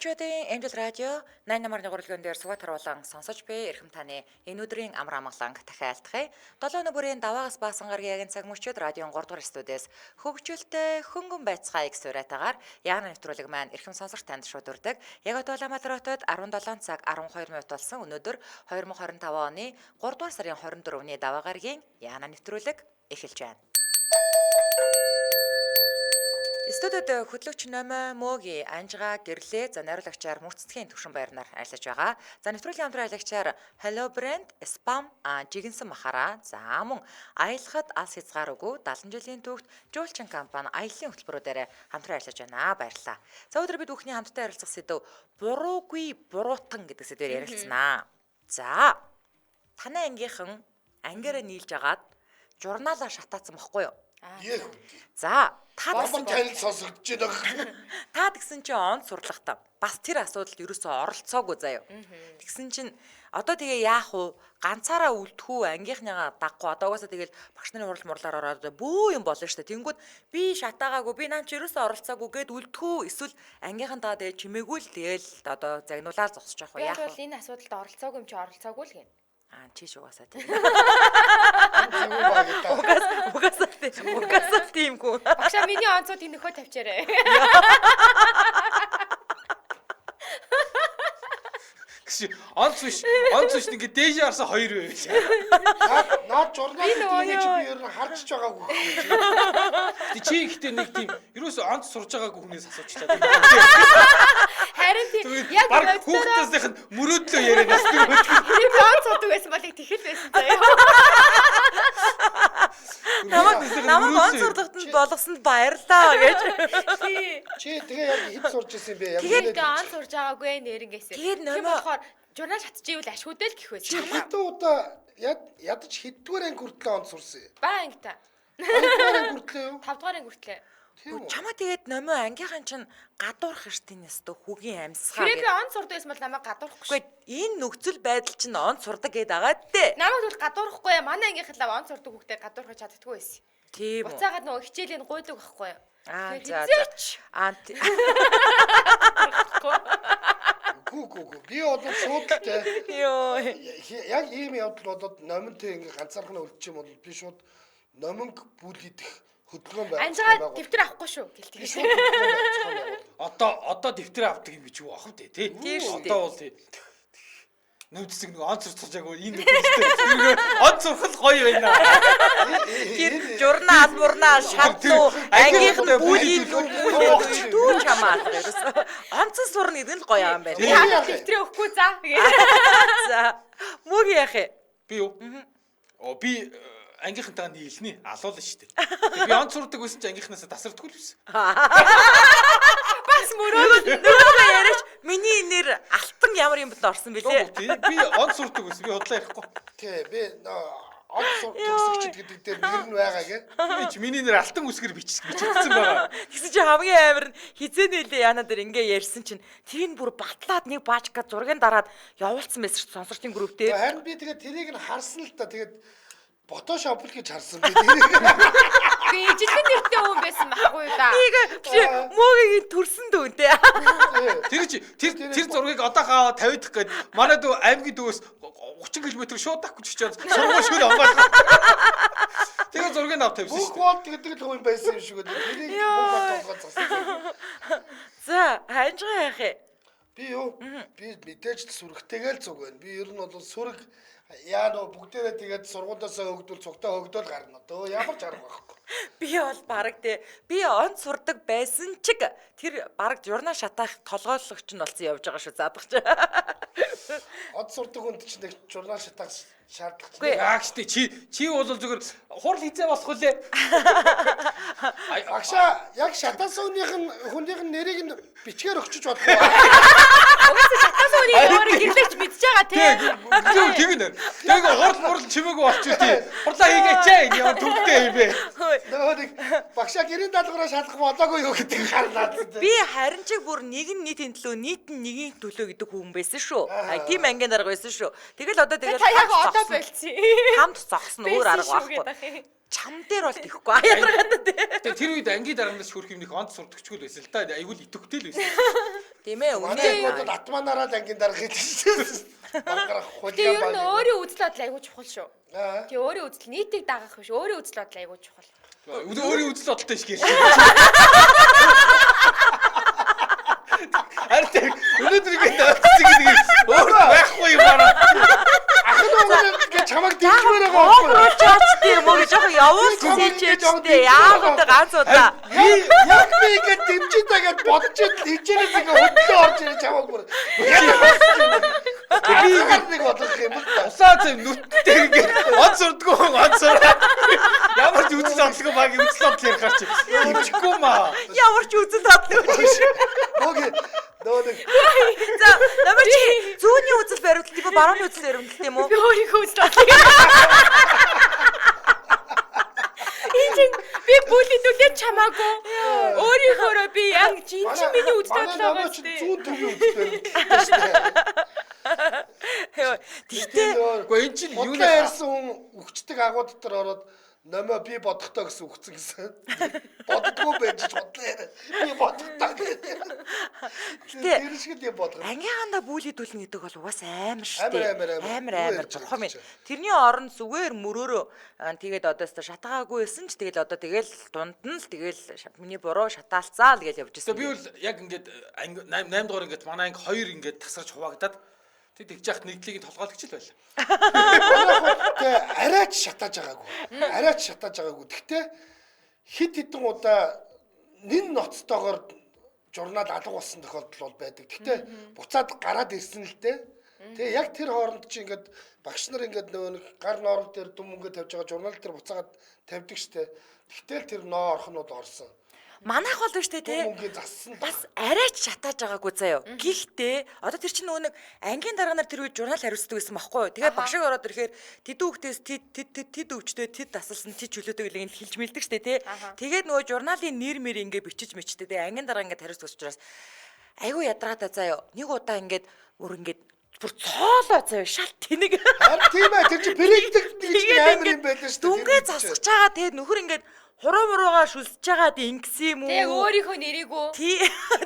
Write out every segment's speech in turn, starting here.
Монголчуудын Эмжил радио 8 намар нуралгын дээр сугатар болон сонсож буй эрхэм таны энэ өдрийн амар амгаланг дахиалтахыг 7 өнөөдрийн даваагаас баасан гаргийн яг цаг мөчид радион 3 дугаар студиэс хөгжөлтэй хөнгөн байцгаая гэх сураатаагаар яана нэвтрүүлэг маань эрхэм сонсогч танд шууд хүрдэг. Яг Улаанбаатар хотод 17 цаг 12 минут болсон өнөөдөр 2025 оны 3 дугаар сарын 24-ний даваа гаргийн яана нэвтрүүлэг эхэлж байна. Студид хөтлөгч Номой Мөгийн Анжгаа гэрлээ за найруулагчаар мөцтгийн төвшин байрнаар ажиллаж байгаа. За нэвтрүүлгийн хамтран аялагчаар Hello Brand, Spam, Жигэнсэн Махара, за мөн аялахад алс хязгааргүй 70 жилийн түүхт жуулчин компани аяллаа хөтөлбөрүүдээр хамтран ажиллаж байна. Баярлалаа. За өдөр бид бүхний хамтдаа ярилцах сэдв буруугүй буруутан гэдэг сэдвээр ярилцсанаа. За танай ангийнхан ангиараа нийлж агаад журнаалаа шатаацсан бохгүй юу? За та тэгсэн чинь он сурлагтаа бас тэр асуудалд ерөөсөө оролцоогүй заяа. Тэгсэн чинь одоо тэгээ яах вэ? Ганцаараа үлдэхүү ангийнхныгаа даггүй одоогоосоо тэгэл багш нарын хурал мурлаар ороод бөө юм болно шүү дээ. Тэнгүүд би шатаагаагүй би наам чи ерөөсөө оролцоогүй гэд үлдэхүү эсвэл ангийнхантаа тэгээ чимээгүй л тэгэл одоо загнуулаад зогсож явах яах вэ? Яг бол энэ асуудалд оролцоогүй юм чи оролцоогүй л гэнэ. Чиш угаасаа тийм. Угаасаа тиймгүй. Багшаа миний онцууд энэ нөхөө тавьчаарай. Онц биш ингэ дээж харсан хоёр байв. Наад журнал тиймэж би ер нь харж байгаагүй. Чи ихтэй нэг тийм ерөөсөө онц сурж байгаагүй хүнээс асуучлаа. Харин тийм яг хүүхдээсийнх нь мөрөөдлөө ярианаас би онц судаг байсан бол тэгэхэл байсан заяа. Намайг онц сурдагтанд болгосонд баярлаа гэж. Чи тэгээ яг хэд сурж ирсэн бэ? Яг тэгээд онц сурж байгаагүй нэрнгээсээ. Тэгээд тийм болохоор журнал шатчихвэл ашгүйдэл гэх байсан. Чи хатан удаа ядаж хэддүгээр анги хүртлээ онц сурсан? Баа ангита. 2 дугаар анги хүртлээ юу? 5 дугаар анги хүртлээ. Чамаа тэгээд Номой ангийнхан чинь гадуурх штин нэстэ хүүгийн амьсгаа. Тэр би онц сурдаг байсан бол намайг гадуурхгүй. Энэ нөхцөл байдал чинь онц сурдаг гээд агаад дээ. Намайг бол гадуурхгүй манай ангийнхан л онц сурдаг хүүхдээ гадуурхаж чаддаггүй байсан. Тийм үү. Буцаагаад нөгөө хичээлийн гуйдаг байхгүй юу? Гүү. Би одоо шууд л те. Йоо. Яг ийм явдал болоод номонтэй ингээ ганцаархнаа үлдчих юм бол би шууд номонг бүлийдэх хөдөлгөөн байх. Анжгаа дэвтэр авахгүй шүү гэлтэй. Одоо дэвтэр авдаг юм биш үү ах вэ тий. Одоо бол тий. Нүцэг нэг онц сурч байгаагүй энэ үстэй. Онц сурах гоё байна. Тэр журнал мурнаа шатлуу ангийнхан бүлий дүү чамаа. Онц сурна гэдэг нь гоё юм байна. Яа дэвтрээ өгөхгүй за. За мөгийн яах вэ? Би юу? Би ангийнхантайгаа нийлнэ. Алуулна шүү дээ. Би онц сурдаг байсан чи ангийнхнаасаа тасардгүй л байсан. Бас нөгөө яриач миний нэр алтан ямар юм бэ орсон бэлээ. Би онц сурдаг байсан. Би худлаа ярихгүй. Тий, би онц сурдаг гэдэг дээр нэр нь байгаа гэ. Миний нэр алтан үсгэр бичигдсэн байгаа. Тэгсэн чи хамгийн амар нь хизээнэлээ яна дээр ингээ ярьсан чинь тэрийг бүр батлаад нэг баачка зургийн дараад явуулсан байсан шүү сонсогчдын групп дээр. Харин би тэгээд тэрийг нь харсан л та тэгээд Photoshop л гэж харсан би тэрийг. Би ижилхэн нэртэй хүн байсан байхгүй да. Мөгийн төрсөн дүүнтэй. Тэр зургийг одоо хаа 50 дахь гээд манай дүү аймгийн дүүс 30 км шууд авах гэж чад сургууль шүл хамгаалж. Тэгээ зургийг аваад тавьсан шүү. Бүгд гэдэг л хүн байсан юм шиг үү. Тэрийг бүгд болгоод зассан. За, ханжгаа яах вэ? Би юу? Би мэдээж сүрэгтэйгээл зүг байна. Би ер нь бол сүрэг яа нөө бүгдээрээ тэгээд сургуулиасаа өгдөл цугтаа өгдөөл гарна. Одоо ямар ч арга байхгүй. Би бол баг тий. Би онц сурдаг байсан чиг тэр баг журнал шатаах толгойлогч нь болсон явж байгаа шүү заадагч. Онц сурдаг хүнд чинь нэг журнал шатаах шаардлагатай. Яг штэ чи бол зүгээр хурал хизээ болох үлээ. Агшаа яг шатаасан хүнийх нь нэрийг нь бичгээр өгчөж бодох. Угаасаа шатаасан хүний өөрийг гэрлэж мэдж байгаа тий. Тэгнэ. Тэгээ хурал чимээгүй болчих тий. Хурлаа хийгээчээ энэ ямар төвтэй юм бэ? Нөгөө нэг багшаа гэрийн даалгавраа шалгах болоогүй юу гэдэг харлаад. Би харин ч бүр нэг нь нийтийн төлөө нийт нь нэгийн төлөө гэдэг хүн байсан шүү. Тийм ангийн дарга байсан шүү. Тэгэл одоо та яг одоо болцсон. Хамт зогсон өөр арга байхгүй. чам дээр бол тэхгүй ядаргатай тий. Тэгээ тэр үед ангийн дарамнаас хөрөх юмных онц сурдагчгүй л байсан л да. Айгуул идэвхтэй л байсан. Тийм ээ Манай үнэ. бодод атманараа л ангийн дарга хэлсэн. Багаараа Тэгээ хулиан ер нь өөрийн үзэл бодол айгүй чухал шүү. Аа. Тэгээ өөрийн үзэл нийтийг дагах биш өөрийн үзэл бодол айгүй чухал. Өөрийн үзэл бодолтой шиг ярьж. Артай өнөөдөр ингэ таацсан гэдэг өөр байхгүй юм аа. Ахын нэг чамаг дэмжмээр байгаа байхгүй. Оогроо чаачтай юм уу гэж яг явуулсан чэжтэй яах вэ ганц удаа. Би яг би ингэ дэмжитэйгээд бодож ичээрээс ингэ хөдлөө орж ирж чамаг бүр. Би нэг бодлох юм бол Усаа зөв нүттэй ингэ он сурдггүй он сураа. Ямар ч үзэл бодлого баг үзэл бодол ярих гарч. Дэмжихгүй маа. Ямар ч үзэл бодлоо гэж. Окей. Дөөдөг. За намайг чи зүүнний үзэл баримтлал тийм үү барууны үзэл баримтлал тийм үү? Би өөрийнхөө үзэл бодлоо. Би бүлэдүүлээ чамаагүй. Өөрийнхөөрөө би яг чинь миний үзэл бодлоо Манай шүү дээ. зүүн төвийн үзэл Тэгтээ Гэхдээ эн чинь юу юу нэ ярьсан хүн өгчдөг агуу дотор ороод номоо би бодохдоо гэсэн үгцэн гэсэн. Боддгоо байж бодлоо. Би бодохдоо. Тэр шиг юм бодгоо. ангийнхаандаа бүлэдүүлнэ гэдэг бол угаасаа амар шүү дээ. Амар. Амар бурхан минь. Тэрний оронд зүгээр мөрөөрөө тэгээд одоо өстө шатаагаагүйсэн ч тэгэл одоо тэгэл дунд нь л тэгэл миний буруу шатаалцаа л гэж явж Тэгээ ирсэн. би бол яг ингээд 8 дугаар ингээд манай анги 2 ингээд тасарч хуваагдаад тэгж яхад нэгдлийг толгойлогч л байла. Тэгээ арайч шатааж байгаагүй. Гэхдээ хид хідэн удаа нэн ноцтойгоор журнал алга болсон тохиолдол бол байдаг. Гэхдээ буцаад гараад ирсэн л дээ. Тэгээ яг тэр хооронд чи ингээд багш нар ингээд нөгөө нэг гар ноорог дээр дүм ингээд тавьж байгаа журнал дээр буцаагаад тавьдаг штэ. Тэгтэл тэр ноо орхнууд орсон. Манайх бол шүү дээ тий. Мөнгөний зассан. Бас арайч шатааж байгаагүй заяо. Гэхдээ одоо тэр чинь нөгөө нэг ангийн дарганаар тэр үед журнал хариуцдаг байсан байхгүй юу? Тэгээ багшиг ороод ирэхээр тэд хүүхдээс тэд өвчтөө тэд тасалсан тэд чөлөөтэй гэж хэлж мэлдэг штэ тий. Тэгээд нөгөө журналын нэр мэр ингээ бичиж мичтэй тэгээ ангийн дарга ингээ хариуцдаг учраас айгүй ядраатай заяо. Нэг удаа ингээд бүр ингээд бүр цоолоо заяо шал тэнэг. Харин тийм ээ тэр чи предикт гэж амар юм байлаа шүү дээ. Дүнгээ засгаж байгаа тэгээ нөхөр ингээд хуруу муруугаа шүлсэж байгаад ингэсэн юм уу? Тэгээ өөрийнхөө нэрийгөө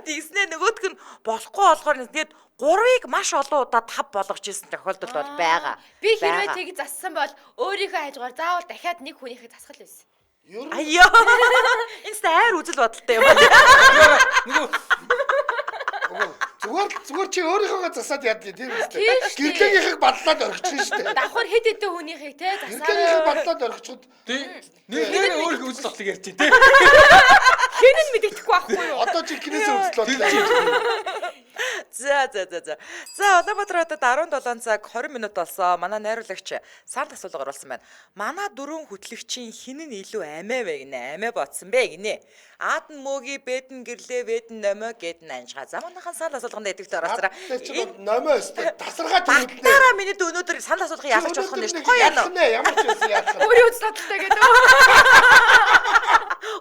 Тэгснээ нөгөөдг нь болохгүй болохоор тэгээд 3-ыг маш олон удаа 5 болгож ирсэн тохиолдол бол байгаа. би хэрвээ тийг зассан бол өөрийнхөө хажуугаар заавал дахиад нэг хүнийхээ засгал байсан. Ер нь Айё. Энэ стаар үзэл бодолтой юм байна. Нөгөө зүгээр чи өөрийнхөө засаад яадгийг тийм үү? Тийм шүү дээ. Гэрлэгийнхийг бадлаад орхичихно шүү дээ. Давхар хэд хэдэн хүнийхээ те Гэрлэгийнхийг засаад бадлаад орхичиход нэр өөрийнхөө үзэл бодлыг ярьж тий. хэн нь мэддэхгүй байхгүй юу? одоо чи кинээс үзэл бодлоо. За. За Улаанбаатар хотод 17 цаг 20 минут болсон. Манай найруулагч санал асуулга оруулсан байна. Манай дөрвөн хөтлөгчийн хин нь илүү амиа вэ гинэ? Амиа бодсон бэ гинэ? Аадан мөөги бэдэн гэрлээ бэдэн номоо гэдэн анжгаа. За манайхан санал асуулганд идэвхтэй оролцоо. Энэ номоо өстэй тасаргаач үлднэ. Багтаараа миний өнөөдөр санал асуулгыг ялгаж болох нь шүү дээ. Гоё яана. Ямар ч байсан яах вэ? Өөрийн үзэл бодолтой гэдэг.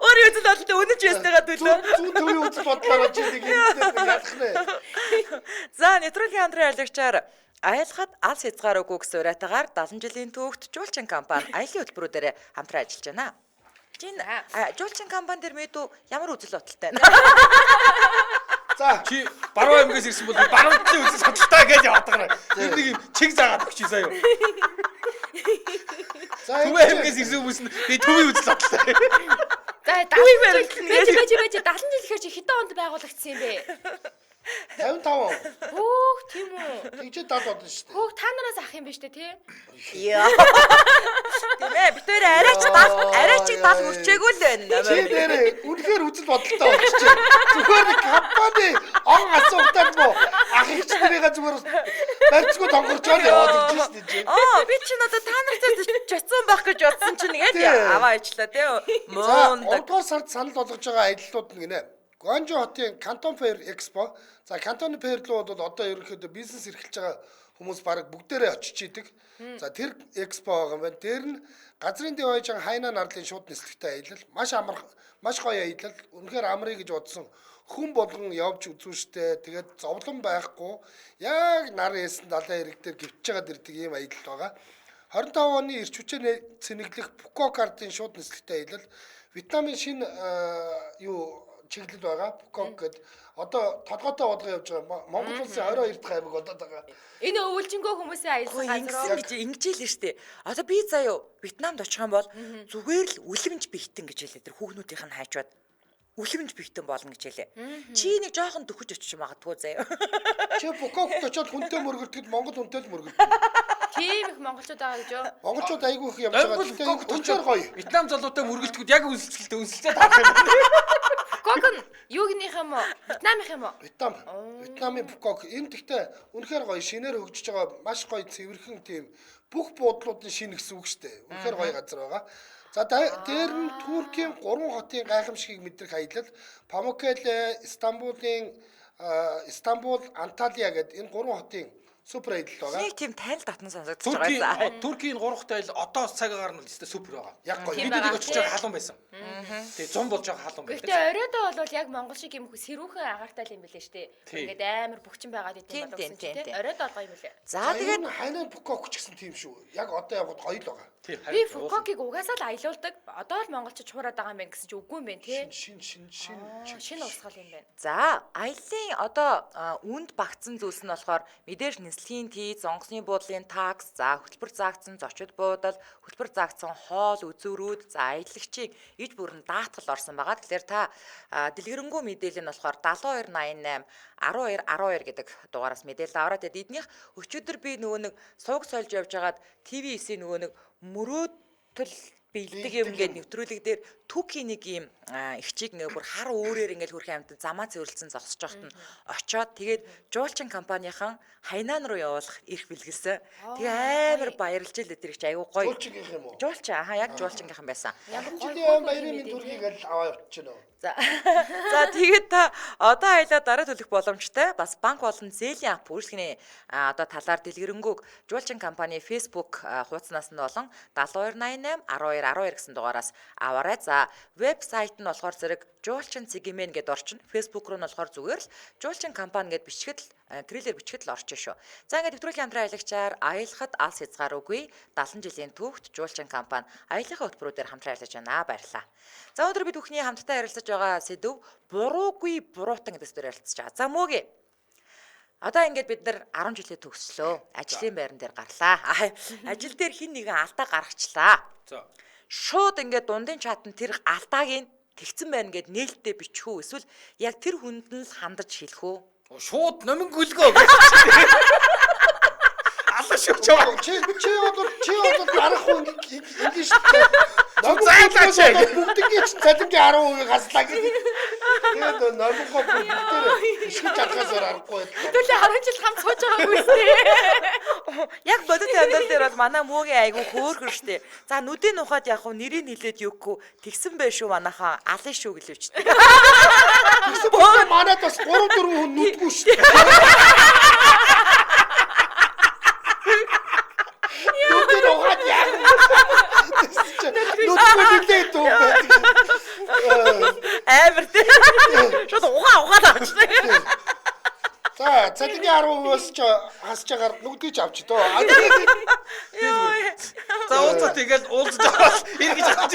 Өөрийн үзэл бодолтой үнэж байснаа төлөө. Зүүн төвийн үзэл бодлороо чи нэг юм яах нэ. За нэвтрүүлгийн хамтран аялагчаар аялахад алс хязгааргүй гэсэн уриатаагаар 70 жилийн түүхт Жуулчин компани аялын хөтөлбөрүүдээр хамтран ажиллаж байна. Чин Жуулчин компани дээр мэдүү ямар үзэл бодолтой байна? За Чи баруун аймгаас ирсэн бол баруунтлын үзэл бодолтой гэж яваад байгаа. Тэр нэг юм чиг заагаад өгч заяа. Төвийн аймгаас ирсэн хүмүүс нь би төвийн үзэл бодолтой. За 70 жил байж 70 жил гэхээр чи хэдэн онд байгуулагдсан юм бэ? 55. Хөөх тийм үү. Тэгж 70 бодно шүү дээ. Хөөх та нараас ах юм биш үү те? Яа. Тийм ээ бид нэр арайч 70 хүрчээгүй л байна. Чи нэрээ үнэхээр үзэл бодолтой болчихжээ. Зүгээр нэг компани он асуухтаад мó ах ихч нарыгаа зүгээр барьцгүй тонгорчоод яваад ирж шүү дээ. Би чинь одоо та нартай чоцсон байх гэж бодсон чинь ингээд аваа ичлаа тийм үү? За Мөн 2 сард санал болгож байгаа аяллууд нь гинэ. Гуанжу хотын Кантон Фэйр Экспо. За Кантон Фэйр руу бол одоо ерөнхийдөө бизнес эрхэлж байгаа хүмүүс баг бүгдээрээ очиж идэг. За тэр экспо байгаа юм байна. Тэр нь газрын дэв хойжин хайнаа нарлын шууд нислэгтэй аялал. Маш гоё аялал. Үнэхээр амрыг гэж бодсон. Хүн болгон явж үзүүштэй. Тэгээд зовлон байхгүй. Яг нар яасан далайн ирэг дээр гівчж байгаад ирдэг ийм аялал байгаа. 25 оны эрч хүчээр цэнэглэх Пукокардын шууд нислэгтэй аялал Вьетнамын шинэ чиглэл байгаа. Пукок гэдэг одоо толгойтой удаа явж байгаа Монгол улсын 22 дахь аймаг болоод байгаа. Энэ өвлжингөө хүмүүсийн аялсан газар ингэж л штэ. Одоо би заяа Вьетнамд очих юм бол зүгээр л үлэмж бихтэн гэж хэлээ. Тэр хүүхнүүдийнх нь хайчваад үлэмж бихтэн болно гэж хэлээ. Чи нэг жоохон дөхөж очиж магадгүй заяа. Чи Пукокт очиод хүнтэй мөргөлдөд Монгол хүнтэй л мөргөлдөө. тийм их монголчууд байгаа гэж юу? Монголчууд айгүй их явж байгаа. Гэхдээ өнцөр гоё. Вьетнам залуутай мөргөлдөхөд яг үнсэлцээ таах юм. Пукок нь юугийнх юм уу? Вьетнамынх юм уу? Вьетнамын Пукок энэ гэхдээ үнэхээр гоё шинээр хөгжиж байгаа маш гоё цэвэрхэн тийм бүх буудлуудын шинэ гэсэн үг шүү дээ. Үнэхээр гоё газар байгаа. За дээр нь Туркийн 3 хотын гайхамшигыг мэдрэх аялал Pamukkale, Istanbul, Antalya гэдэг энэ 3 хотын супер аялал байгаа. Нэг тийм танил татан сонсогдож байгаа. Туркийн 3 хоттой аялал одоо цагаагаар нь л өстой супер байгаа. Яг гоё. Бид нэг очиж байгаа халуун байсан. Тэгээ 100 болж байгаа халуун байсан. Гэхдээ оройдоо бол яг монгол шиг юм сэрүүхэн агаартай юм билээ штэ. Ингээд амар бөхчин байгаад идэв болгосон чинь тий. Оройдоо гоё юм билээ. За тэгээд хайнаа Пукок ч гэсэн тийм шүү. Яг одоо явахад гоё л байгаа. Би Пукокийг угаасаа л аялуулдаг. Одоо л монголчууд чуураад байгаа юм байна гэсэн чи үгүй юм байна тий. Шинэ усгал юм байна. за аяллаа одоо үнд багцсан зүйлс нь болохоор мэдээж нислэгийн тийз, онгоцны буудлын такс, за хөтөлбөр заагдсан зочид буудал, хөтөлбөр заагдсан хоол, үзүүрүүд, за аялагчийг иж бүрэн даатгал орсон байгаа. Тэгэхээр та дэлгэрэнгүй мэдээлэл нь болохоор 7288 12 гэдэг дугаараас мэдээлэл аваад эднийх өчигдөр би нөгөө нэг сууг сольж явж хагаад ТV9-ийн нөгөө нэг мөрөөдөл бэлдэг юм ингээд нэвтрүүлэг дээр Түкийн нэг юм ихчийг ингээ бүр хар өөрөөр ингээл хөрх амьтад замаа цэвэрлсэн зогсож байхад нь очоод тэгээд жуулчин компанийн хайнаан руу явуулах эрх бэлгэлсэн. Тэгээ амар баярлж илээ тэр их айгуу гоё. Жуулчингийнх юм уу? Жуулчин яг жуулчингийнхан байсан. Жилийн баярын төргийг л аваа явчихна уу? За тэгээд та одоо аялаа дараа төлөх боломжтой бас банк болон зээлийн ап үйлчлэгний одоо талаар дэлгэрэнгүй жуулчин компани Facebook хуудаснаас нь болон 7288 12 гэсэн дугаараас аваарай. За вебсайт нь болохоор зэрэг жуулчин цэгмэн гэдээ орчин. Facebook руу нь болохоор зүгээр л жуулчин компани гэдээ бичгэд крилэр бичгэд л орчин шүү. За ингээд нэвтрүүлгийн хамтран аялагчаар аялахад алс хязгааргүй 70 жилийн түүхт жуулчин компани аялахын хөтөлбөрүүдээр хамтран ажиллаж байна. Баярлалаа. За өнөөдөр бид бүхний хамтдаа ярилцаж байгаа сэдв буруугүй буруутан гэдэгс дээр ярилцаж байгаа. За мөөгээ. Одоо ингээд бид нар 10 жилээ төгслөө. Ажлын байран дээр гарлаа. Ажил дээр хин нэгэн алдаа гаргачлаа. За. Шууд ингээд дундын чатанд тэр алдааг нь тэгсэн байна гэд нээлттэй бичих үү эсвэл яг тэр хүнд нь л хандаж хэлэх үү? Шууд номин гүлгөө гэж. Алла шүү чаа. Чи бол арах хүн ингэ шүү дээ. Зайлаач. Бүгдийн чинь цалингийн 10% гаслаа гэдэг. Тэгээд номгоо бүгдээр шиж чадхаасаар арахгүй. Хэдүүлээ 10 жил хамт сууж байгаагүй шүү. Яг бодит амьдрал дээр бол манай мөөгийн айгу хөөхөр штэ. За нүдийн ухаад яг хуу нэрийг хэлээд юугүй тэгсэн байх шүү манайхаа алын шүү гэлээвчтэй. Тэгсэн манайд бас 3-4 хүн нүдгүй шүү. Нүдийн ухаад яг нүдгүй нэлээд дүү байдаг. Амар тий. Шууд ухаад авчихсан. За цалингийн 10%-аас ч хасж агаар нүгдэж авч дөө. За уулзаа тэгэл уулзаж аваад эргэж авч.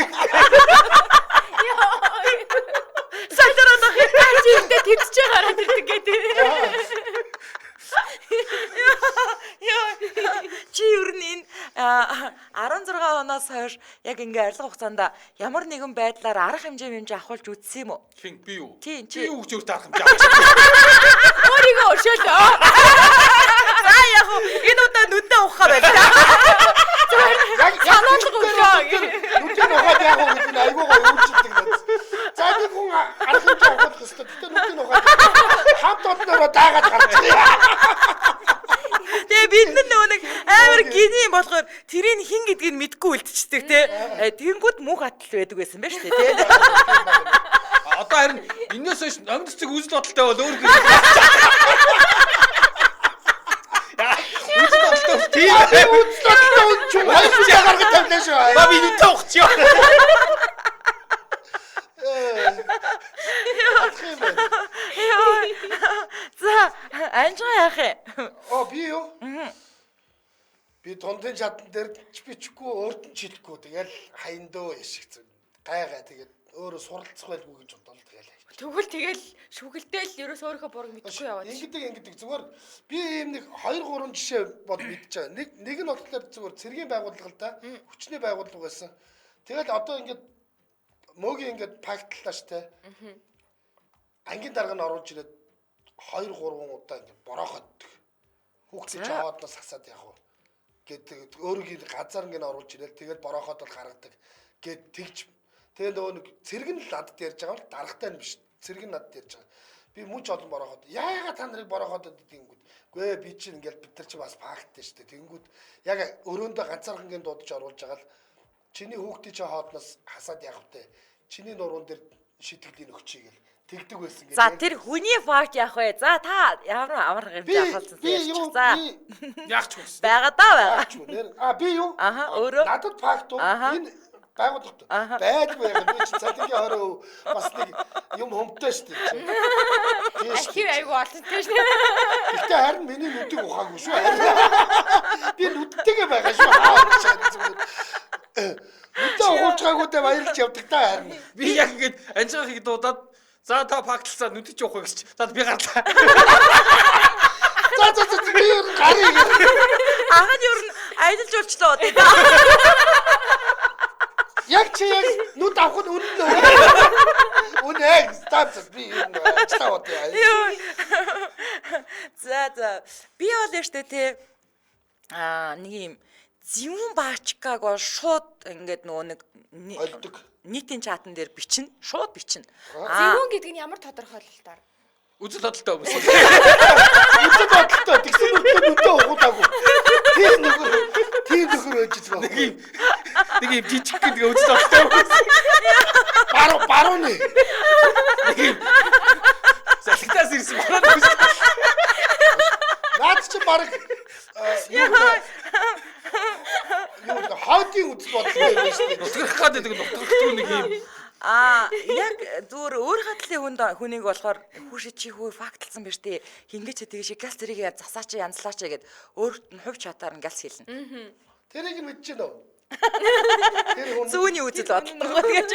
Сайдараа хэтэж тэгж гараад ирдэг гэдэг. Чи юу нэг 16 оноос хойш яг ингээ арилга хугацаанд ямар нэгэн байдлаар арга хэмжээ авахулж үзсэн юм уу? Хин би юу? Чи Би юу гэж арга хэмжээ авч. Өөрийгөө өршөөлөө. За яг энэ удаа нүдээ ухаа байл. Нүдийн ухаад яг уу гэдэг нь айгүй гоё үйлчилдэг надад. За нэг хүн арга хэмжээ авах хэрэгтэй. Гэтэ нүдийн ухаад хамт олноороо даагаад гарчихъя. Тэгээ бид нөгөө нэг амар гиний болохоор тэрийг хин гэдгийг мэдгүй үлдчихдэг те. Тэгэнгүүт мөнх атал байдаг байсан байж тээ те. Одоо харин энэс хойш амьд цэцэг үзэл бодолтой бол өөр гэж. Үзэл бодолтой тийм. Үзэл бодолтой ч юм уу гаргаж тавьлаа шүү. Ба би нүдээ ухчихё. За анжаа яах юм? Би юу? Би дундын чадан дээр бичгүй өөрт нь чилэхгүй тэгэл хаяндөө яшиг гайгаа тэгээд өөрөө суралцах байлгүй гэж бодлоо тэгэл. Тэгвэл шүгэлдээл ерөөс өөрийнхөө бурыг мэдхгүй яваад. Ингэдэг зүгээр би ийм нэг 2 3 жишээ бод мэдчихэж байгаа. Нэг нь болохоор зүгээр цэргийн байгууллага л да. Хүчний байгууллага байсан. Тэгэл одоо ингээд мөгийн ингээд пактлаа штэ. Ангийн дарга нь оруулж ирээд 2 3 удаа ингээд бороохотдаг. Хүүхдээ ч авааднаас хасаад яах вэ? Гэт өөрөгийн газар ингээд оруулж ирээд тэгэл бороохот бол гаргадаг. Гэт тэгж тэгээ нөгөө нэг цэрэг нь л надад ярьж байгаа бол даргатай нь биш. Цэрэг нь надад ярьж байгаа. Би мөн ч олон бороохот. Яагаад та нарыг бороохот гэдэнгүүт. Гүй би чинь ингээд бид нар чи бас факттэй шүү дээ. Тэнгүүд яг өрөөндөө ганцаархангийн дуудаж оруулж байгаа л чиний хүүхдээ чи хоодноос хасаад явах вэ? Чиний нуруунд дээр шитгэлийн өгчий гэл тэгдэг байсан гэх. За тэр хүний факт яах вэ? За та ямар амарх юм яахалцсан ярьчих. За. Яах ч үгүй. Байгаа даа байгаа. Би юу? Өөрөө. Надад факт уу? Энэ байгууллагт байдгүй яг би чи цалингийн 20% бас нэг юм хөмтэй шүү дээ. Архив айгу олон тийш. Гэтэ харин миний нүдийг ухаагүй шүү. Би нүдтэйгээ байгаа шүү. Нүдээ ухуулж байгаагүй баярлж явдаг та харин. Би яг ингэж анжихыг дуудаад за та фактлцаа нүдэж явах гэж. За би гарлаа. За би гарыг. Ага нь ер нь аялал жуулчлаа одоо. Яг чи яг нүд авах нь үнэн үү? Үнэ стап би чамд яа. За би бол яштэй те нэг юм зүүн баачкаг бол шууд ингээд нөгөө нэг Олдог. нийтийн чатан дээр бичнэ, шууд бичнэ. Зэвүүн гэдэг нь ямар тодорхойлолтоор? Үзэл бодолтой хүмүүс. Үзэл бодолтой тэгсэн мөртөө нүдээ ухуулаагүй. Тийм нөхөр өжиж байгаа. Нэг юм жижиг гэдэг үзэл бодолтой хүмүүс. Барууны. Салхитаас ирсэн байна хүмүүс. Наад чи баг хаадын үзэл бодолтой юм шүү дээ. Нутгах гэдэг нутгах нэг юм. Яг зүгээр өөр хатлын хүнийг болохоор хүүши чи хүү фактлсан биш тий. Хингээч тэгээ шиг газ зэрэг засаач янзлаач гэд өөрт нь хувь чатаар нь галс хэлнэ. Тэрийг мэдэж байна уу? Тэр хүн Зүүний үзэл бодлого гэж.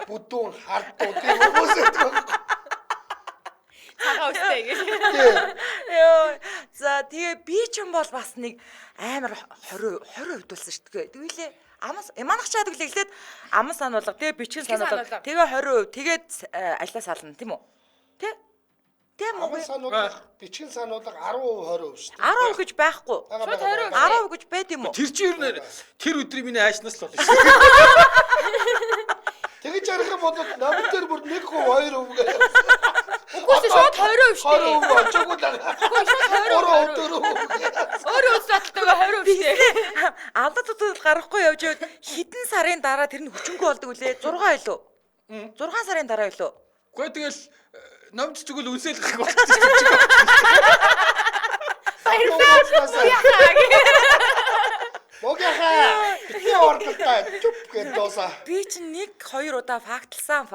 бүдүүн хардуу тийм хүмүүс байдаг. Цагаан үстэй гэж. Йоо. За тэгээ би ч юм бол бас нэг амар 20% хувьдулсан шүү дээ. Тэгэлээ манах чад гэлээд аман сануулга тэгээ бичгэн сануулга тэгээ 20% тэгээд алиа сална тийм үү? Тэ Аман сануулга бичгэн сануулга 10% 20% шүү дээ. 10% гэж байхгүй. Шууд 20%. 10% гэж байд юм уу? Тэр чинь ер нь тэр өдрийн миний айшнаас л болно шүү. Тэгэж ярих юм бол намд дээр бүр 1% 2% гэх. Үгүй шууд 20% шүү дээ. 20% очоогүй даа. Шууд 20%. Өөрөө үзлэлтэйгээ 20% шүү дээ. Алдаа тутал гарахгүй явж хэдэн сарын дараа тэр нь хүчингүй болдог үлээ 6 илүү. 6 сарын дараа илүү. Гэхдээ тэгэл номч чигэл үнсэл гэх болчихсон. Могяха. Би ордолтой чүп гэж доосаа. Би чинь 1-2 удаа фактлсан.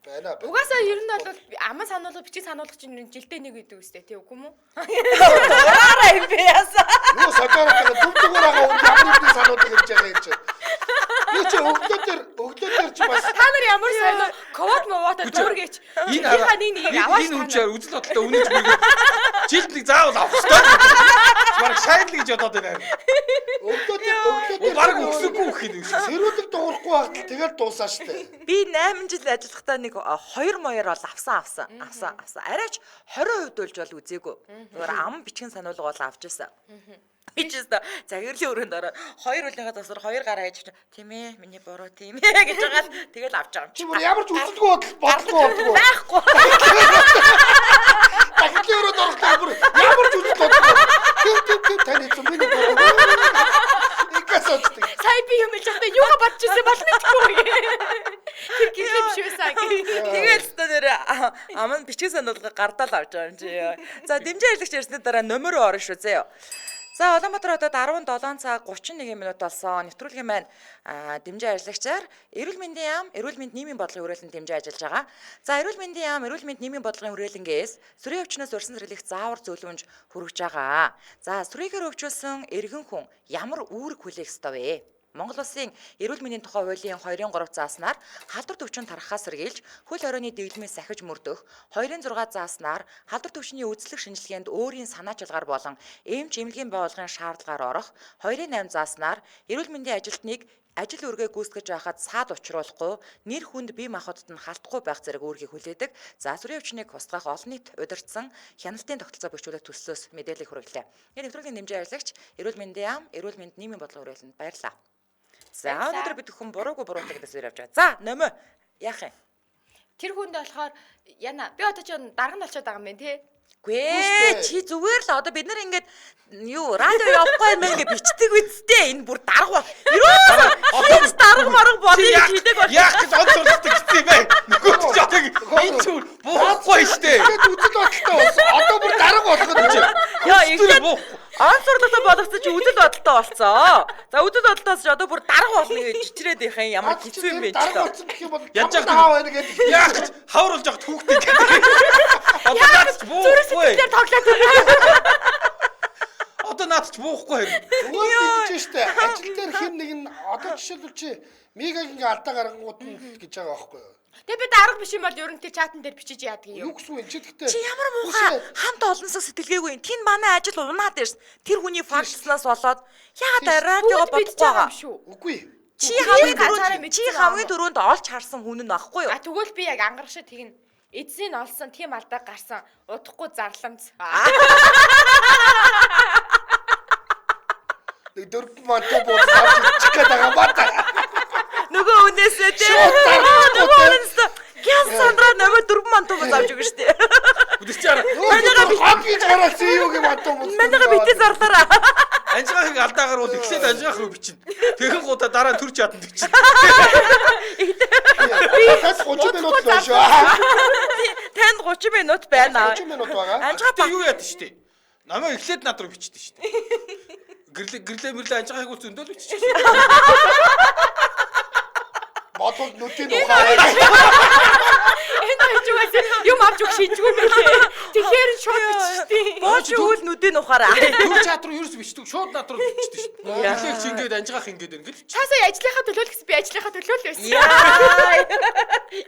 Байна. Угаасаа ер нь бол аман сануулга бичиг сануулга чинь жилдээ нэг гэдэг үстэй тий үгүй мүү? Араа юм бэ ясаа. Юу сакараа дүгдгүүрага үнэхээр сануулга гэж байгаа юм чи. Би чи өглөөдөр чи бас Та нар ямар сайн ковод мовото дургийч. Энэ энэ үнчээр үзэл бодолтой үнэж бүгээ жилд нэг заавал авах хэрэгтэй. Бараг шайдл гэж бодоод байна. өглөөдөр Бараг өксөхгүй их юм шиг. сэрүүлэг дуурахгүй байхад тэгэл дуусаа штэ. Би 8 жил ажиллахдаа нэг 2 моёр бол авсан. Арайч 20% дүүлж бол үзээгүй. Зүгээр ам бичгэн сануулга бол авч ирсэн. Бичээс загирлын өрөөнд ороо 2 үлийнхаа тасар 2 гараа хийж тийм ээ миний буруу тийм ээ гэж байгаа л тэгэл авч байгаа юм чи. Чи бүр ямар ч үзэлгүй бодлого Байхгүй. дахиад өрөөнд орохдоо бүр ямар ч үзэл бодлого. Тийм таны ч миний буруу. Игасочтой. Сая би юм хэлж байхдаа юугаа бодчихсан бол мэдгүй. Тэр гизээ биш байсан. Тэгэл өстө нэр аман бичгийн сануулга гардаал авч байгаа юм чи. За дэмжээ хэрэгч ярьсны дараа номероо орно шүү зөө. За Улаанбаатар хотод 17 цаг 31 минут болсон. Нэвтрүүлгийн маань дэмжин ажиллагчаар эрүүл мэндийн яам, эрүүл мэнд нийгмийн бодлогын хүрээлэнд дэмжин ажиллаж байгаа. За эрүүл мэндийн яам, эрүүл мэнд нийгмийн бодлогын хүрээлэнгээс сүрийн өвчнөөс урьсан зэрлэх заавар зөвлөмж хүргэж байгаа. За сүрийгээр өвчүүлсэн эргэн хүн ямар үүрэг хүлээх ёстой вэ? Монгол Улсын эрүүл мэндийн тухай хуулийн 2-3 зааснаар халдвар төвчин тархахаас сэргийлж хөл хорионы дэглэмээс сахиж мөрдөх, 2-6 зааснаар халдвар төвчний үзлэг шинжилгээнд өөрийн санаачилгаар болон эмч эмнэлгийн байгууллагын шаардлагаар орох, 2-8 зааснаар эрүүл мэндийн ажилтныг ажил үргээ гүйцэтгэж байхад саад учруулахгүй, нэр хүнд бие махбодод нь халтахгүй байх зэрэг үүргийг хүлээдэг. За сүрийн өвчнийг устгах олон нийт удирдсан хяналтын тогтолцоо бичүүлэх төслөөс мэдээлэл хүргэлээ. Энэ нэвтрүүлгийн дэмжин ажиллагч эрүүл мэндийн яам, эрүүл мэнд нийгмийн бодлогын хүрээлэнд баярлалаа. За өнөөдөр бид хүн буруугүй буруутай гэдээс явж байгаа. За нөмөө яах юм? Тэр хүнд болохоор яна би одоо ч дарга нь болчиход байгаа юм байна тий. Гүй чи зүгээр л одоо бид нар ингээд юу радио явахгүй юм ингээд бичдэг үсттэй энэ бүр дарга. Ерөөс дарга марга бодё хийдэг бол. Яах гэж онцлогддог гэсэн юм бэ? Нөгөө ч одоо энэ ч буухгүй штэ. Тэгээд үзэл бодолтой болсон. Одоо бүр дарга болгоод байна. Яа ингээд онцлогтой болгосон чи үзэл бодолтой болцоо. За үзэл бодолтоос ч одоо бүр дарга болно гэж чичрээд их юм ямар хэцүү юм бэ ч дарга болсон гэх юм бол Янж ямар байгаа таав байна гэдэг. яах гэж хавруулж явахд хүүхдээ одоо наад ч буухгүй. Тэр тоглоод Одоо наад ч буухгүй харин. Зүгээр гэж штэ. Ажил дээр хин нэг нь одоо жишээлбэл чи мегагийн алдаа гаргангууд нь гэж байгаа байхгүй юу? Тэгээ би дарга биш юм бол ер нь тэр чатан дээр бичиж яадаг юм. Юу гэсэн юм чи гэхдээ чи ямар муухай хамт олонсоо сэтгэлгээгүй юм. Тин манай ажил унаад ирсэн. Тэр хүний фактснаас болоод яагаад радиого бодож байгаа шүү. үгүй. Чи ганцаараа хамгийн түрүүнд олж харсан хүн нь байхгүй юу? А тэгвэл би яг ангарагшаа тэгнэ. Эзэн олсон тийм алдаа гарсан удахгүй зарламж. Нэг дөрвөн мантаа бод авч чихэд байгаа бата. Нөгөө үнээсээ тий. Нөгөө үнээсээ гяс сандра нөгөө 4 мантуу авч өгнө штэ. Бүдэрч чараа. Хаппи гараад юу юм атуу мөн. Манайга битээ зарлаараа. Анжихыг алдаагаар бол эхлээд анжих руу бичнэ. Тэгэн гуудаа дараа нь төрч яданд бичнэ. Тас 30 минут л шүү. Танд 30 минут байна. 30 минут байгаа. Анжихаа юу яд штэ. Намайг эхлээд над руу бичдэ штэ. Гэрлээ мэрлээ анжихыг үл зөндөл биччихсэн. Бодвол нүдийн ухаа. Энэ хажуугаас юм авч өг шийдгүй байлээ. Тэгэхээр шууд биччихтий. Бооч үйл нүдийн ухаараа. Төр чат руу ерөөс бичдэг. Шууд над руу бичдэг штэ. Эхлээг чи ингээд анжихах ингээд ингэж. Цаасаа ажлынхаа төлөө л гэсэн би ажлынхаа төлөө л байсан. Яа.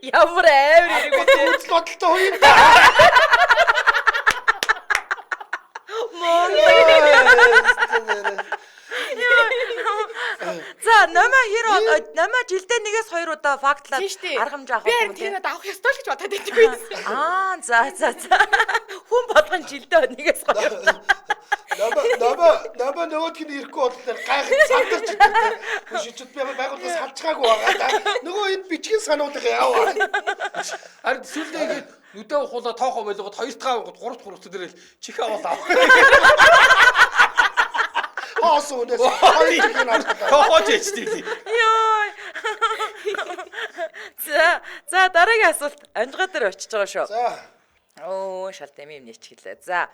Ямар амар хэрэг вэ? Үзэл бодолтой хоёр. За номоо номоо жилдээ нэгээс 2 удаа фактлаад аргамж авах юм тийм. Би авах ёстой л гэж бодоод байсан. За. Хүн болгон жилдээ нэгээс 2 удаа. Нама нөгөөдг нь ирэхгүй бодлоо гайхаж сандарч идэв. Шичүүд байгууллагаас салчгаагүй байгаа. Нөгөө энэ бичгийн сануулга яваа. Харин сүлдээ ингээд нүдээ ухуулаа тоохоо байлгоод 2-5 3 дээрэл чих аваад ав. Хоос өнөөс хоёр чих наа. Тоохооч ичдэг. Йоо. За дараагийн асуулт анжгаа дээр очиж байгаа шүү. За. Оо шал дэмий нэчгэлээ. За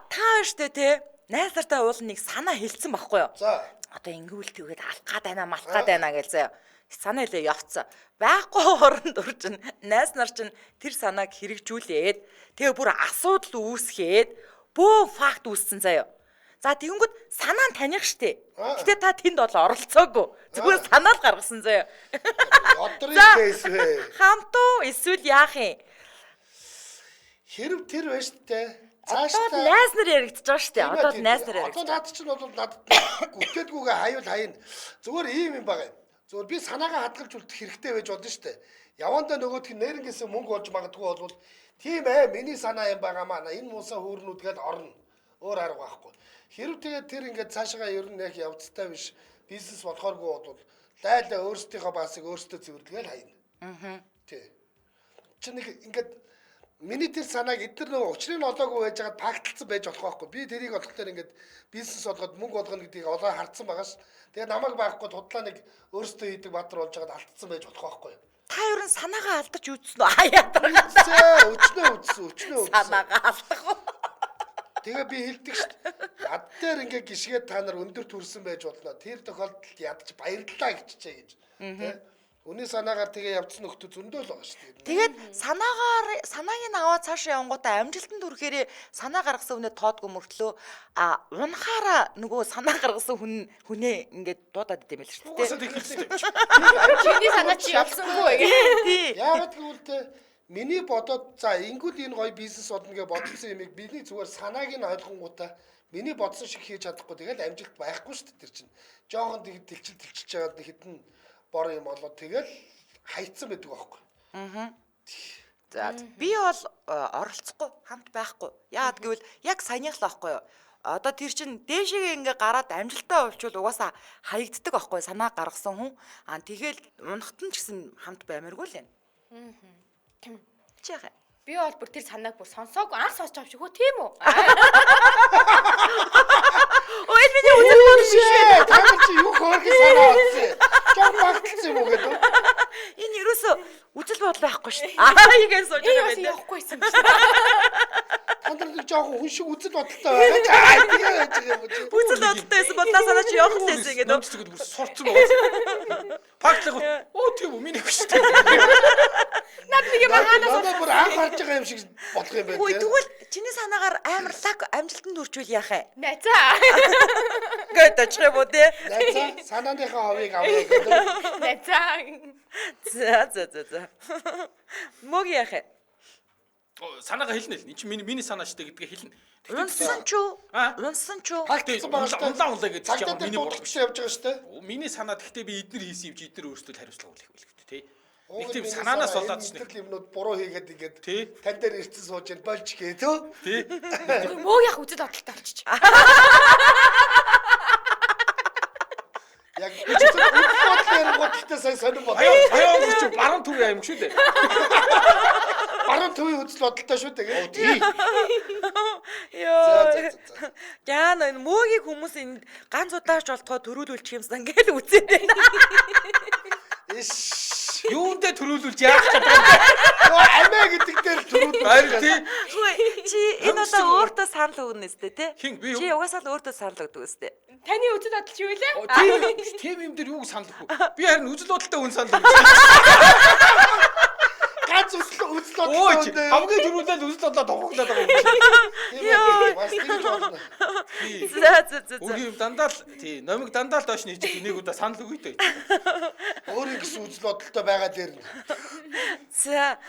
та штэ те найз нартай уулын нэг санаа хэлсэн байхгүй юу? За. Одоо ингэвэл тэгээд алах гад байна, малах гад байна гэж заяа. Санаа хэлээ явцсан. Байхгүй хооронд урчин найз нар чинь тэр санааг хэрэгжүүлээд тэгээ бүр асуудал үүсгээд бөө факт үүссэн заяа. За тэгэнгүүт санаа нь таних штэ. Гэтэ та тэнд бол оролцоогүй. Зүгээр санаа л гаргасан заяа. Одрын кейс вэ? Хамтуу эсвэл яах юм? Хэрв тэр байж тээ. Одоо найз нар яригдчихэж байгаа штэ. Одоо найз нар яригдчихэж. Одоо над чинь бол надад гүтээдгүйгээ хаюул хаяна. Зүгээр ийм юм байгаа юм. Зүгээр би санаагаа хадгалж үлдэх хэрэгтэй байж болно штэ. Явандаа нөгөөх нь нэрнгээс мөнгө олж магадгүй бол тийм миний санаа юм байгаа маа. Энэ муусаа хөөрнүүд гээд орно. Өөр арга байхгүй. Хэрв тэгээд тэр ингээд цаашаа ер нь яг явцтай биш бизнес болохооргүй бол лайлаа өөрсдийнхөө басыг өөрсдөө цэвэрлэгээл хайна. Аа. Тий. Чи нэг ингээд миний тэр санааг эдгээр нөгөө учрыг нь олоогүй байж байгаад фактлцсан байж болох байхгүй. Би тэрийг олохлоор ингээд бизнес болгоод мөнгө олгоно гэдгийг олоо хардсан байгаа ш. Тэгээ намайг байхгүй тудлаа нэг өөрсдөө хийдэг баатар болж байгаад алдсан байж болох байхгүй. Та ер нь санаагаа алдаж үзсэн үү? Хаяа. Өчнөө. Санаагаа алдах уу? Тэгээ би хэлдэг шүү дээ. Ад дээр ингээ гიშгээд та нар өндөр төрсэн байж болно. Тэр тохиолдолд ядч баярлалаа гэжчээ гэж. Тэ? Үний санаагаар тэгээ явцсан нөхдөд зөндөө л байгаа шүү дээ. Тэгээд санааг нь аваад цаашаа явангуудаа амжилтанд хүрэхээр санаа гаргасан хүнээ тоодгүй мөртлөө унахаараа нөгөө санаа гаргасан хүнээ ингээд дуудаад идэм байл шүү Угаасаа дээ. тэг хэлсэн. Чиний санаа чи явсангүй гэх. Яагаад гэвэл тэ миний бодоод за ингүүд энэ гоё бизнес болно гэж бодсон юмыг миний зүгээр санааг нь ойлгонгуудаа миний бодсон шиг хийж чадахгүй тэгэл амжилт байхгүй шүү дээ тэр чинь. Жохон тэг тэлчилж жагаад хитэн бор юм болоо тэгэл хайцсан байдаг байхгүй. За би бол оролцохгүй хамт байхгүй. Яагаад гэвэл яг саяных л байхгүй юу. Одоо тэр чин дээшээ ингээ гараад амжилтаа олчвол угаасаа хаягддаг байхгүй санаа гаргасан хүн. Тэгэл унахт нь ч гэсэн хамт баймааргүй л юм. Чи яах вэ? Би бол бүр тэр санааг бүр сонсоогүй анх сонсож байгаа юм шиг хөө тийм үү? Ой миний үзэл бодож Шээ, та нар чи юу хөөрхөн санаа бодсон. Жог багтсан юм уу гэдэг. энэ ерөөсө үзэл бодол байхгүй шүү. Игээр сууж Би байгаа бас байх. явахгүй юм шиг. Та нар нэг жоохон хүн шиг үзэл бодолтой байгаа ч аа тэгээ байж байгаа юм чи. Үзэл бодолтой байсан бодлоо санаа чи явах гэсэн ингээд. Намжтгад бүр сурцсан байгаа. Фактлаг оо тийм үү миний хүчтэй. Наад нэг юм хаанаас Надад бүр анх харж байгаа юм шиг болох юм байна. Хөөе те. тэгвэл чиний санаагаар амар лаг амжилтанд хүрчүүл яах вэ? найзаа. Гээд очих юм уу те? Найзаа санааныхаа хавыг авъя гэдэг. Найзаа. За. Мог яах вэ? Санаага хэлнэ л. Энд чинь миний санаа штэ гэдгээ хэлнэ. Унсан ч уу? Аа? Унсан ч уу? Халтсан байгаа шүү дээ. Унлаа гэж Цагдаа яг дээр миний буруу. дуудагчтай явж байгаа шүү дээ. Миний санаа гэхдээ би эднэр хийсэн юм чи эднэр өөрсдөө хариуцлага өгөх байлгүй тий. Нэг Уугад тийм миний санаанаас санаа болоод энэ ч нэг. мэдрэл юмнууд буруу хийгээд ингээд Тий. тань дээр ирсэн сууж ин болж гээ төө. Тий. Мөөг яг үзэл бодолтой болчих. Яг үгүй бодлоо сайн сонир бодлоо. Аяа өнгөрч баруун төвийн аймаг шүү дээ. Баруун төвийн үзэл бодолтой шүү дээ. Тий. Йоо. Яа энэ мөөгийг хүмүүс энэ ганц удаач болтгоо төрүүлүүлчих юмсан гэж үзээд байна. Иш. Юундэ төрүүлүүлж яах ч чадахгүй. Йоо амиа гэдэг дээр төрүүлж Харин тий. Хөөе чи энэ удаа өөртөө санал өгнө өстэй те? Хин би юу? Чи угаасаа л өөртөө санал өгдөг өстэй. Таны үзэл бодол чи юу вэ? Тийм юм дээр юуг санал өгөх вэ? Би харин үзэл бодолтой хүн санал өгч. ганц үзэл Өө чи бодлоо. хамгийн түрүүлээд үзэл бодлоо тохиглоод байгаа юм. Бас тийм болно. За. Үгүй юм дандаа л тий номиг дандаа л доош нь хийж нэг удаа санал өгөө дээ. Өөрийн гэсэн үзэл бодолтой байгаа дээр нь. За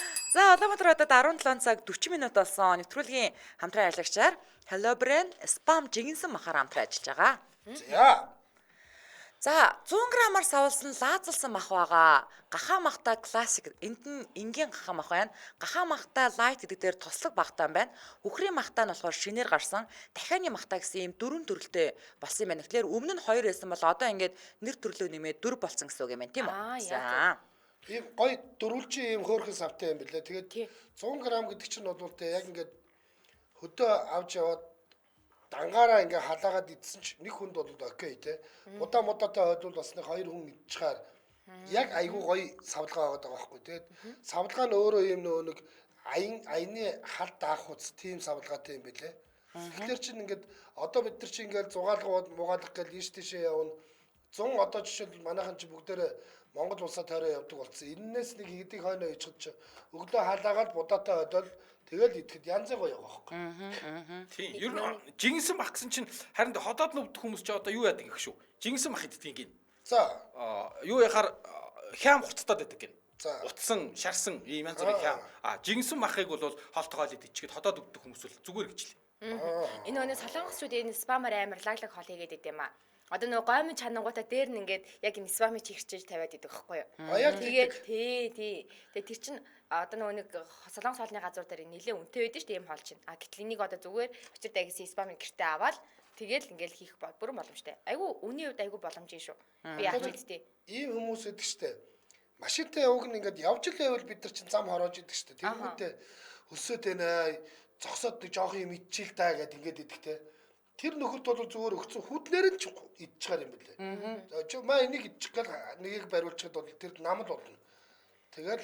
Улаанбаатар хотод 17 цаг 40 минут болсон. Нэвтрүүлгийн хамтран ажиллагчаар Hello Brand Spam жигэнсэн махаар хамтран ажиллаж байгаа. За. За 100 грамаар савлсан лаазалсан мах байгаа. Гахаа махта классик. Энд нь энгийн гахаа мах байна. Гахаа махта лайт гэдэг дээр тослог багтаан байна. Үхрийн махта нь болохоор шинээр гарсан. Дахианы махта гэсэн ийм дөрвөн төрөлтэй болсон юм байна. Тэгэхээр өмнө нь 2 байсан бол одоо ингээд нэр төрлөө нэмээд 4 болсон гэсэн үг юм байна тийм үү? За. Ийм гоё дөрвөлжин ийм хөөрхөн савтай юм билээ. Тэгээд 100 г гэдэг чинь бол тэ яг ингээд хөдөө авч яваад дангаараа ингээ халаагаад идсэн ч нэг хүнд бол окей те. Удаа мудаатай хойдвол бас нэг 2 хүн идчихээр яг айгүй гоё савлгаа байгаа байхгүй. Тэгээд савлгаа нь өөрөө юм нэг аяны хал даах хүч тийм савлгаатай юм билээ. Тэгэхээр чинь ингээд одоо бид нар чинь ингээд зугаалгууд мугаалгах гэж ийш тийшээ явна. 100 одоо жишээлбэл манайхан чи бүгдээрээ Монгол улсаа тойроо явдаг болсон. Эннээс нэг хэдийг хойноо ичхэд чи өглөө халаагаад будаатай хойдол тэгэл идэхэд янз бүр гоё байгаа байхгүй. Тийм ер нь жигэнсэн мах гэсэн чинь харин ходоод нүвдэх хүмүүс ч одоо юу яадаг гэх шүү. Жигэнсэн мах иддэг гин. За. Юу яхаар хям хуцтаад байдаг гин. За. Утсан, шарсан ийм янз бүрийн хям. Жигэнсэн махыг бол холтоогоо л идчихгээд ходоод өгдөг хүмүүс бол зүгээр гэж л. Энэ өнөө солонгосчууд энэ спамаар амар лаглаг хол хийгээд идэв юм аа. Одоо нөгөө гомын чанангуудаа дээр нь ингээд яг энэ спамыг чигчж тавиад идэг байхгүй юу? Тэгээд тий. Тэгээд тэр чинь одоо нөгөө нэг солонгос хоолны газар дээр нэлээ үнэтэй байдэн шүү дээ ийм хоол чинь. Гэтэл энийг одоо зүгээр очир дагис спамыг гэртээ аваад тэгэл ингээл хийх бүрэн боломжтой. Айгу үний хувьд айгу боломжтой шүү. Би яаж хэлтий. Ийм хүмүүс идэг штэ. Машинтай яваг нь ингээд явж л байвал бид нар чинь зам хороож идэг штэ. Тэнгүүтээ өсөөд байна. Зогсоод нэг жоох юм идчихэл таа гэд ингээд идэгтэй. Тэр нөхөд бол зүгээр өгцөн хүднэр нь ч идчихээр юм бэлээ. За чи маа энийг идчих гал нэгийг бариулчихад бол тэр нам л болно. Тэгэл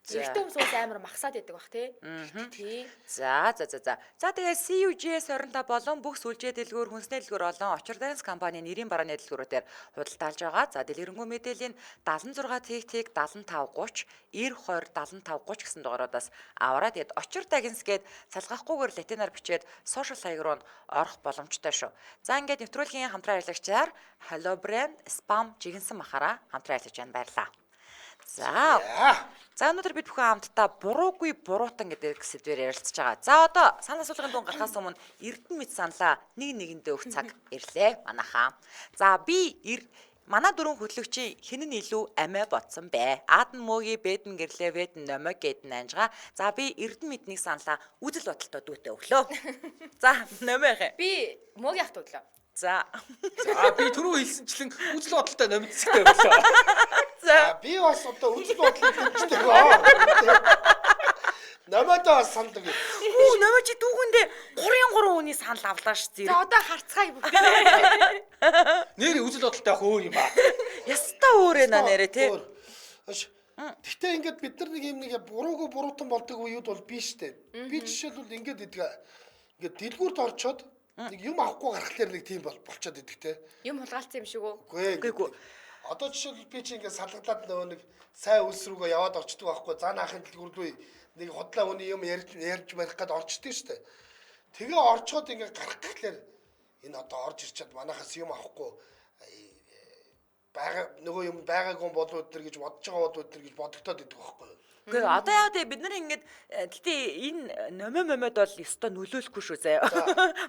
Эрэгтэй хүмүүс амар махсаад байдаг бах тий. Тий. За тэгээ CUGS 25 болон бүх сүлжээ дэлгүүр, хүнсний дэлгүүр болон Очир Dance компани нэрийн барааны дэлгүүрүүдээр худалдаалж байгаа. За дэлгэрэнгүй мэдээллийн 76 TT 7530 9020 7530 гэсэн дугаараас аваарай. Тэгэд Очир Dance гээд салгахгүйгээр латинаар бичээд сошиал хаяг руу орох боломжтой шүү. За ингээд нэвтрүүлгийн хамтран ажиллагчаар Hello Brand Spam жигэнсэн махаараа хамтран ажиллаж байна. Баярлалаа. За өнөөдөр бид бүхэн хамтдаа буруугүй буруутан гэдэг сэдвээр ярилцж байгаа. За одоо санал асуулгын дуун гарахаас өмнө Эрдэнэ мэд саналаа нэг нэгэндээ өгөх цаг ирлээ манайхаа. За манай дөрвөн хөтлөгчийн хэн нь илүү амиа ботсон бэ? Аадан мөөгийн бэдэн гэрлээ бэдэн нөмө гэдэн анжгаа. За би Эрдэнэ мэднийг саналаа үзэл бодолтой дүүтэй өглөө. За нөмө яах вэ? Би мөөгийн ахт өглөө. За би түрүү хэлсэнчлэн үзэл бодолтой номицтэй өглөө. За би бас одоо үзэл бодлыг хэмждэг баа. Намайдаа санал өгье. Нөмө чи дүүгэндээ 3 хүний санал авлаа ш зэрэг. За одоо харцгаая бүгд. Нэр үзэл бодолтой ах өөр юм ба. Яста өөр ээ нэрэ тий. Гэхдээ ингээд бид нар нэг юм нэг буруугүй буруутан болдог үеуд бол би штэ. Би жишээлбэл ингээд ингээд дэлгүүрт орчоод нэг юм авахгүй гарахлаар нэг тийм болчиход идэх те. Юм хулгаалцсан юм шиг үү? Үгүй. Одоо жишээлбэл би чи ингээд салгадлаад нөгөө нэг сайн үлс рүүгээ яваад орчдөг байхгүй. За наахын дэлгүүр рүү нэг хотлоо хүний юм ярьж марих гээд орчдөг штэ. Тэгээ орчоод ингээд гарах гэхлээр энэ одоо орж ирчээд манайхаас юм авахгүй байгаа нөгөө юм байгаагүй болоод төр гэж бодож байгаа болоод төр гэж бодогдоод идэх байхгүй. Гэхдээ одоо яа гэдэг бид нар ингээд гэтээ энэ нөмөд бол ёстой нөлөөлөхгүй шүү заяа.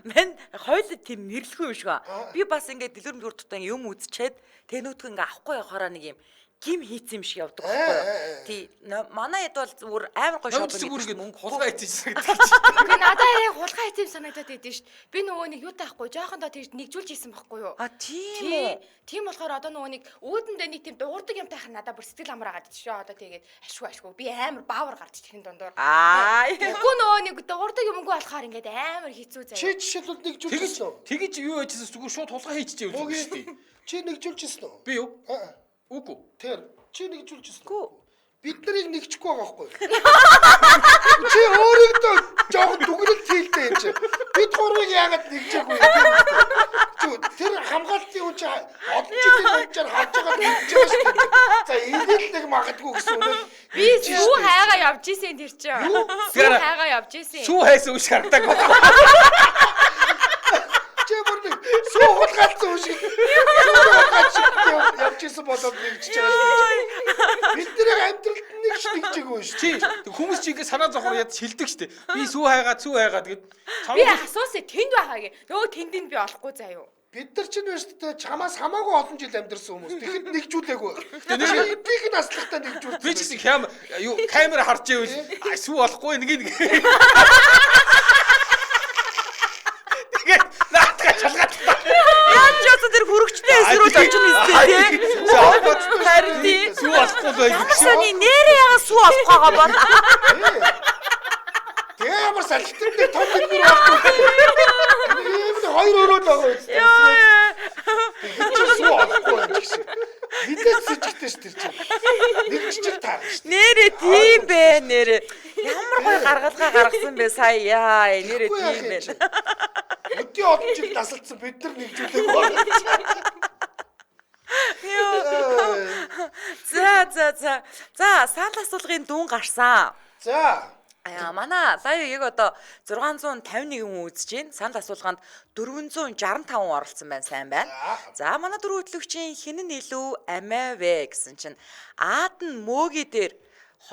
Мэн хоёул тийм нэрлэхгүй юм шиг. Би бас ингээд дэлгэрэн дүр тутан юм үзчихэд тэнүүдх ингээд авахгүй явахаараа нэг юм гим хийцэн юм шиг явдаг байхгүй юу? Тий. Манай хэд бол зүгээр амар гоё шопинг гэдэг мөнгө хулгай хийчихсэн гэдэг. Би надад яг хулгай хийм санагдаад байдсан шүү дээ. Би нөгөө нэг юу таахгүй жоохондоо тэгж нэгжүүлж ийсэн байхгүй юу? Тийм үү. Тийм болохоор одоо нөгөө нэг өөдөндөө нэг тийм дуурдаг юм тайхан надад бүр сэтгэл амраагаад шүү. Одоо тэгээд ашгүй би амар баавар гарч ирэхин дундуур. Үгүй нөгөө нэг дуурдаг юмгүй болохоор ингээд амар хэцүү заяа. Чи жишээлбэл нэгжүүлчихсэн үү? Тэгэж юу яжсэн зүгээр шууд хулгай хийчихээ үлдэх шүү дээ. Чи нэгжүүлчихсэн үү? Би юу? Үгүй. Тэр чи нэгжүүлчихсэн. Үгүй. Бид нарыг нэгчихгүй байгаа байхгүй юу? Чи өөрөөдөө жоохон дүгнэлт хийлдэ юм чи. Бид гурвыг яагаад нэгжээгүй юм? Тэр хамгаалтын хүн чи олон жилийн хугацаар харж байгаа нэгж байгаа шүү дээ. За энийг нэг магадгүй гэсэн үнээр би сүү хайгаа явж ийсэн тэр чи. Сүү хайгаа явж ийсэн. Сүү хайсан үш хардаг. Чи бүр нэг суухад галцсан үш. Явж ийсэн болоод нэгжиж байгаа. Бидний амьдралд нэг ч нэгжээгүй шүү. Чи хүмүүс чи ингэ санаа зовхоор яд шилдэг штэ. Би сүү хайгаа тэгээд би асуусаа тэнд байгаагийн. Нөгөө тэндийг би олохгүй заяа. Бид нар ч нэрстэй чамаас хамаагүй олон жил амьдэрсэн хүмүүс. Тэгэхэд нэгжүүлээгүй. Тэгээ биг наслахтаа нэгжүүлсэн. би ч гэсэн камера харж ивэл сүү болохгүй нэг. Тэгээд наатга чалгаад. Яаж ч тэр хөрөгчтэй эсрүүл очно үстэй тий. Харин тий. Сүү болохгүй байх. Саны нэрээ яга сүү болох байгаа байна. Тэгээ ямар салхитай том дэлгүүр байхгүй. Ийм хоёр өрөө л байгаа үстэй. Чи сүү болохгүй юм чи. Хитээс сэжигтэй ш тэр чинь. Нэг чичиг таар ш. Нэрээ тийм бэ нэрээ. Ямар гоё гаргалгаа гаргасан бэ сая яа нэрээ тийм бэ. Өдөө олон жил насалцсан бид нар нэгжүүлээгүй байна. За санал асуулгын дүүн гарсан. За манай лайв яг одоо 651 хүн үзэж байна. Санал асуулганд 465 хүн оролцсон байна. Сайн байна. За манай дөрөв хөтлөгчийн хэн нь илүү амиа вэ гэсэн чинь Аадан мөөгийн дээр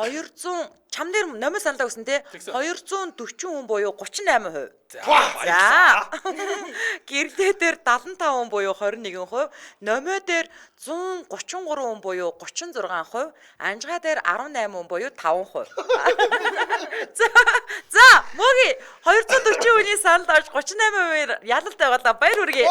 200 чам дээр номер саналаа өгсөн те 240 хүн буюу 38%. За. Гэрлээ дээр 75 хүн буюу 21%, номер дээр 133 хүн буюу 36%, анжгаа дээр 18 хүн буюу 5%. За, мөги 240 хүний санал авч 38% ялалтай байгаа баяр хүргэе.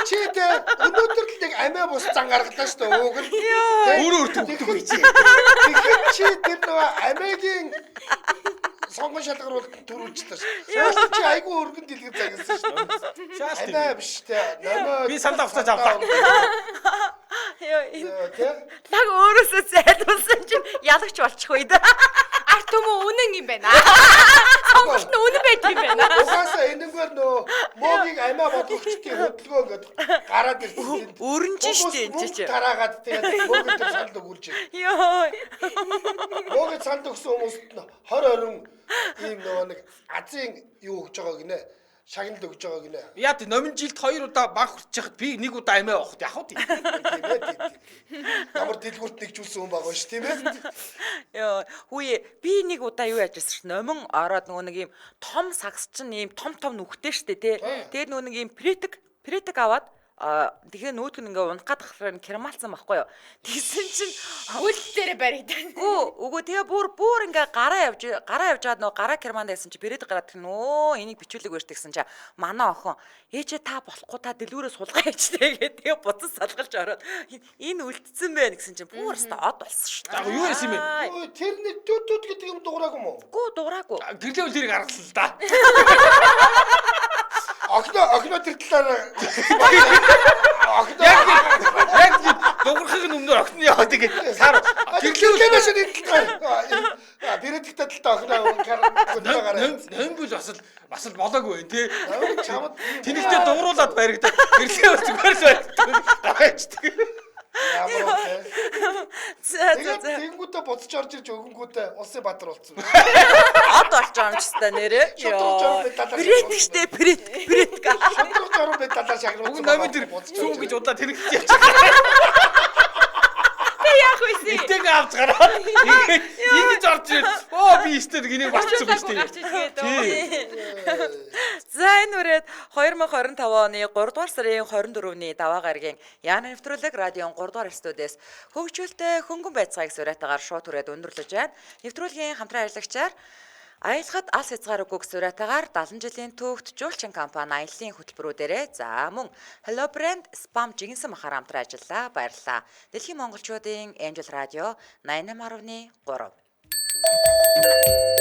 Чи тэ өнөөдөр л нэг амиа бус зан гаргалаа шүү дээ ууг нь. Өөр төгтөг гэж. Тэгэхээр чи тэр нөгөө амиагийн сонгон шалгаруулт төрүүлчихлээ ш. Шаал чи айгүй өргөн дэлгэр загнасан ш. Шаал тийм. Анаа биш те. Намаа Би санал авцаж авлаа. Тэ. Лаг өөрөөсөө зайлуулсан чинь ялагч болчих үед. Арт түмэн үнэн юм байна. Сонголт нь үнэн байт юм байна. Угаасаа энэгээр нөө могийг амиа бодлогчдын хөдөлгөөн гэдэг гараад ирсэн. Өрнж штэ энэ чинь. Тараагаад тэгээд мөөгд санд өгүүлж байна. Йоо. Мөөгд санд өгсөн хүмүүст нь 20 ийм нөгөө нэг азийн юу өгж байгааг нэ. Шагналд өгж байгааг нэ. Яа тий номын жилд 2 удаа банк хүрчихад би 1 удаа амиа авах яах вэ? Ямар дэлгүүрт нэгжүүлсэн хүн байгаа ш тийм ээ. Йоо, хүүе би нэг удаа юу яажсэн ш. Номон ороод нөгөө нэг ийм том сагс чинь ийм том нүхтэй штэ тий. Тэгээд нөгөө нэг ийм претик аваад тэгээ нөөдг нь ингээ унах гад ахраа керамалцсан байхгүй юу. Тэгсэн чинь Үл дээр баригдана. Үгүй тэгээ бүр ингээ гараа явж жаад нөгөө гараа керманд байсан чи бэрээд гараад нөө энийг бичүүлэг өрт гэсэн чи манай охин ээжээ та болохгүй та дэлгүүрээ сулгаа ячтэй гэдэг тэгээ буцаж салгалж ороод энэ үлдсэн бэ гэсэн чи бүр өстө од болсон шүү За юу яасан юм бэ? Ой тэрний төт гэдэг юм дуураагүй юм уу? Үгүй дуураагүй. Гэрлээ үлэрийг гаргасан л да. Огно тэр талаар Яг дуурахыг өмнө огтны яваад тэгээд сар гэрлээс энэ талаар бэрэтгт талтай огно гараа. Нэмбэл бас л болоогүй тий. Чамд Тэнийгтэй дууруулаад баригдаад гэрлээ зүгээр л байцдаг. ямар вэ? За Тэгээд тэнгуүтэ буцаж орж ирж өгөнгүүтээ улсын баатар болсон. од болж байгаа юм ч та нэрээ. Претик штэ претик. Шодрогч орон бай талаар шагнуулсан. Уг номын тэр сүү гэж удаа тэрэгч явж. Яах вэ? Этэйг авч гараад ингэж орж ир. Оо би өстө энийг батсан биз дээ. За энэ үрээд 2025 оны 3 дугаар сарын 24-ний даваа гарагийн Яна нэвтрүүлэг радион 3 дугаар студиэс хөгжүүлэлтээ хөнгөн байцаагаас урайтаагаар шууд түрээд өндөрлөж байна. Нэвтрүүлгийн хамтран ажиллагчаар Аялахад алс хязгааргүй сурайтаагаар 70 жилийн түүхт жуулчин компани аяллаа хөтөлбөрүүдээрээ за мөн Hello Brand Spam жигэнсэн махаар хамтран ажиллаа. Баярлалаа. Дэлхийн монголчуудын Angel Radio 88.3